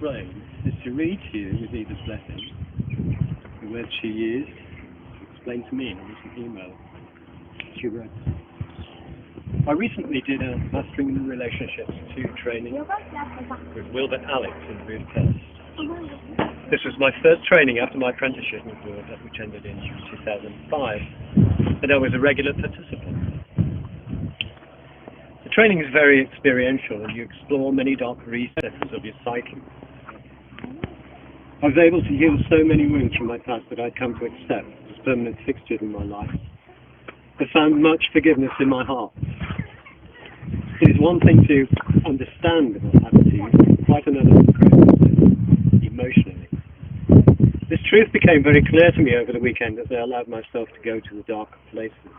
frame is to read to you with Eva's blessing the words she used to explain to me in a recent email she wrote. I recently did a Mastering the Relationships 2 training with Wilbert Alex in Budapest. This was my first training after my apprenticeship with Wilbert, which ended in 2005, and I was a regular participant. The training is very experiential, and you explore many dark recesses of your psyche. I was able to heal so many wounds from my past that I'd come to accept as permanent fixtures in my life. I found much forgiveness in my heart. It is one thing to understand what happened to you, quite another to process it emotionally. This truth became very clear to me over the weekend as I allowed myself to go to the darker places.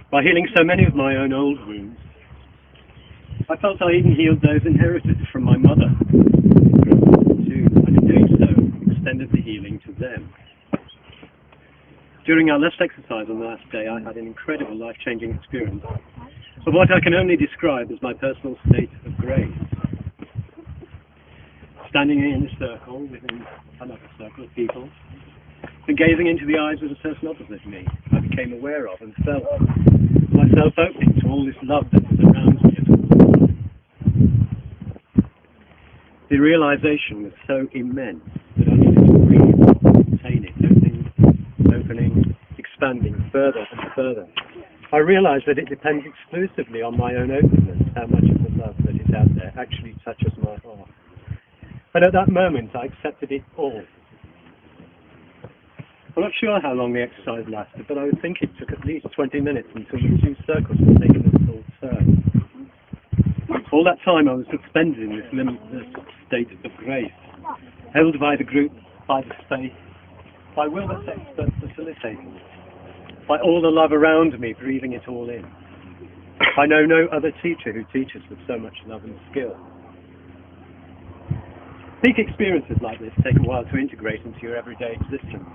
By healing so many of my own old wounds, I felt I even healed those inherited from my mother, too, and in doing so, extended the healing to them. During our last exercise on the last day, I had an incredible life-changing experience of what I can only describe as my personal state of grace. Standing in a circle within another circle of people, and gazing into the eyes of the person opposite me, I became aware of and felt myself opening to all this love that surrounds me at all times. The realization was so immense that I needed to breathe, contain it, opening, expanding further and further. I realized that it depends exclusively on my own openness, how much of the love that is out there actually touches my heart. And at that moment, I accepted it all. I'm not sure how long the exercise lasted, but I would think it took at least 20 minutes until the 2 circles were taken a full turn. All that time I was suspended in this limitless state of grace, held by the group, by the space, by Wilbert's expert facilitating, by all the love around me, breathing it all in. I know no other teacher who teaches with so much love and skill. Peak experiences like this take a while to integrate into your everyday existence.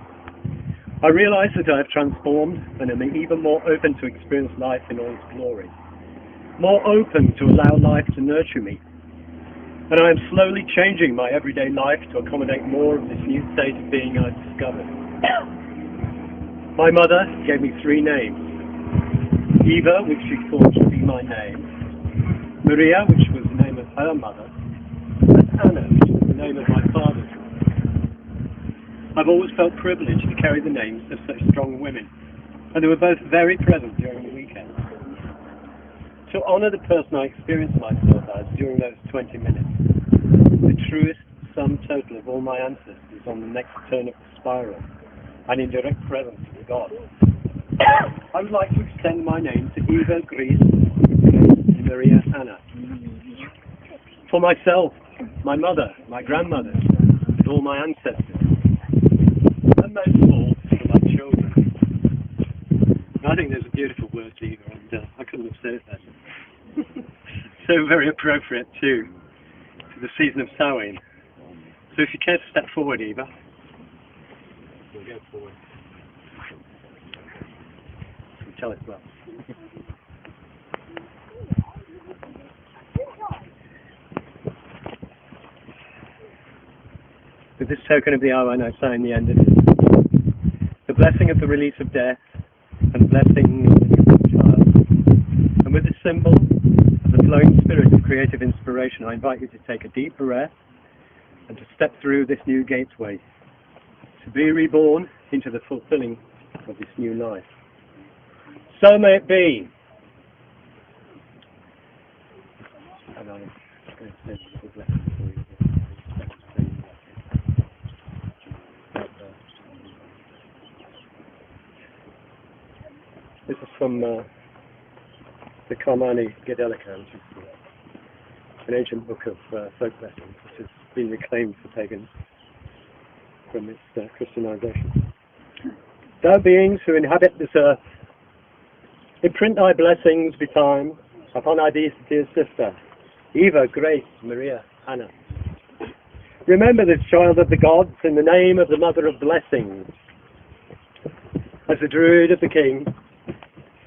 I realize that I have transformed and am even more open to experience life in all its glory, more open to allow life to nurture me. And I am slowly changing my everyday life to accommodate more of this new state of being I've discovered. My mother gave me 3 names. Eva, which she thought should be my name, Maria, which was the name of her mother, and Anna, which was the name of my father's. I've always felt privileged to carry the names of such strong women, and they were both very present during the weekend. To honour the person I experienced myself as during those 20 minutes, the truest sum total of all my ancestors on the next turn of the spiral, and in direct presence with God, I would like to extend my name to Eva, Greece, and Maria, Anna. For myself, my mother, my grandmother, and all my ancestors, and most of all, for my children. I think there's a beautiful word, Eva, and I couldn't have said it better. So very appropriate, too, to the season of Samhain. So if you care to step forward, Eva, we'll go forward. You tell it well. With this token of the hour, I now sign the end of it. The blessing of the release of death, and the blessing of the new child. And with this symbol of the flowing spirit of creative inspiration, I invite you to take a deep breath and to step through this new gateway, to be reborn into the fulfilling of this new life. So may it be. And I'm going to send a little blessing for you. This is from the Karmani Gedelica, which is an ancient book of folk blessings, which has been reclaimed for pagans from its Christianization. Thou beings who inhabit this earth, imprint thy blessings betime upon our dear sister, Eva, Grace, Maria, Anna. Remember this child of the gods in the name of the Mother of Blessings. As the Druid of the King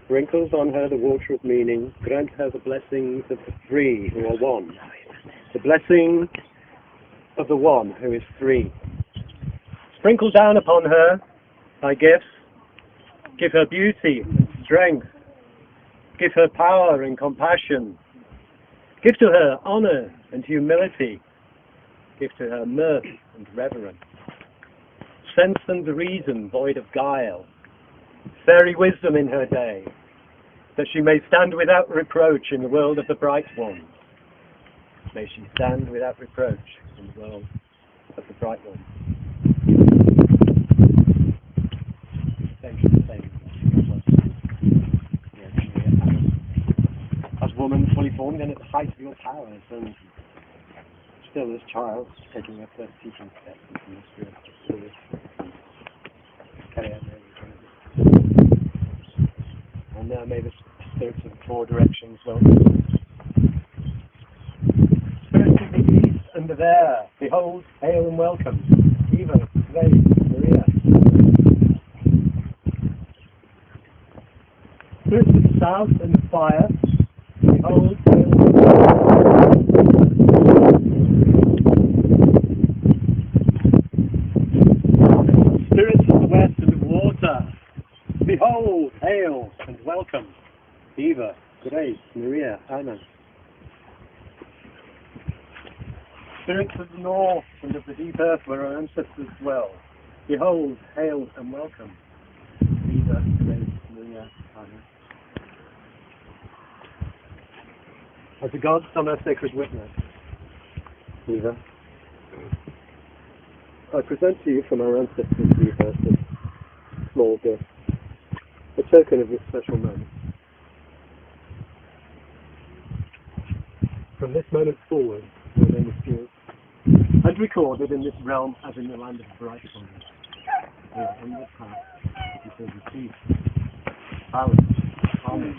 sprinkles on her the water of meaning, grant her the blessings of the three who are one. The blessing of the one who is 3. Sprinkle down upon her thy gifts. Give her beauty and strength. Give her power and compassion. Give to her honor and humility. Give to her mirth and reverence. Sense and reason void of guile. Fairy wisdom in her day, that she may stand without reproach in the world of the bright ones. May she stand without reproach in the world of the bright ones. As woman fully formed and at the height of your powers, and still as child, taking her first teaching steps into the mystery of the Spirit. And now may the spirits of the 4 directions welcome. Spirits of the east and the there, behold, hail and welcome. Eva, Grace, Maria. Spirits of the south and the fire, behold, hail and welcome. Spirits of the west and the water, behold, hail and welcome. Eva, Grace, Maria, Anna. Spirits of the north and of the deep earth where our ancestors dwell, behold, hail and welcome. Eva, Grace, Maria, Anna. As the gods on our sacred witness, Eva, I present to you from our ancestors Eva this small gift, a token of this special moment. From this moment forward, your name is sealed and recorded in this realm as in the land of bright sun. Your onward path is filled with peace, balance, harmony,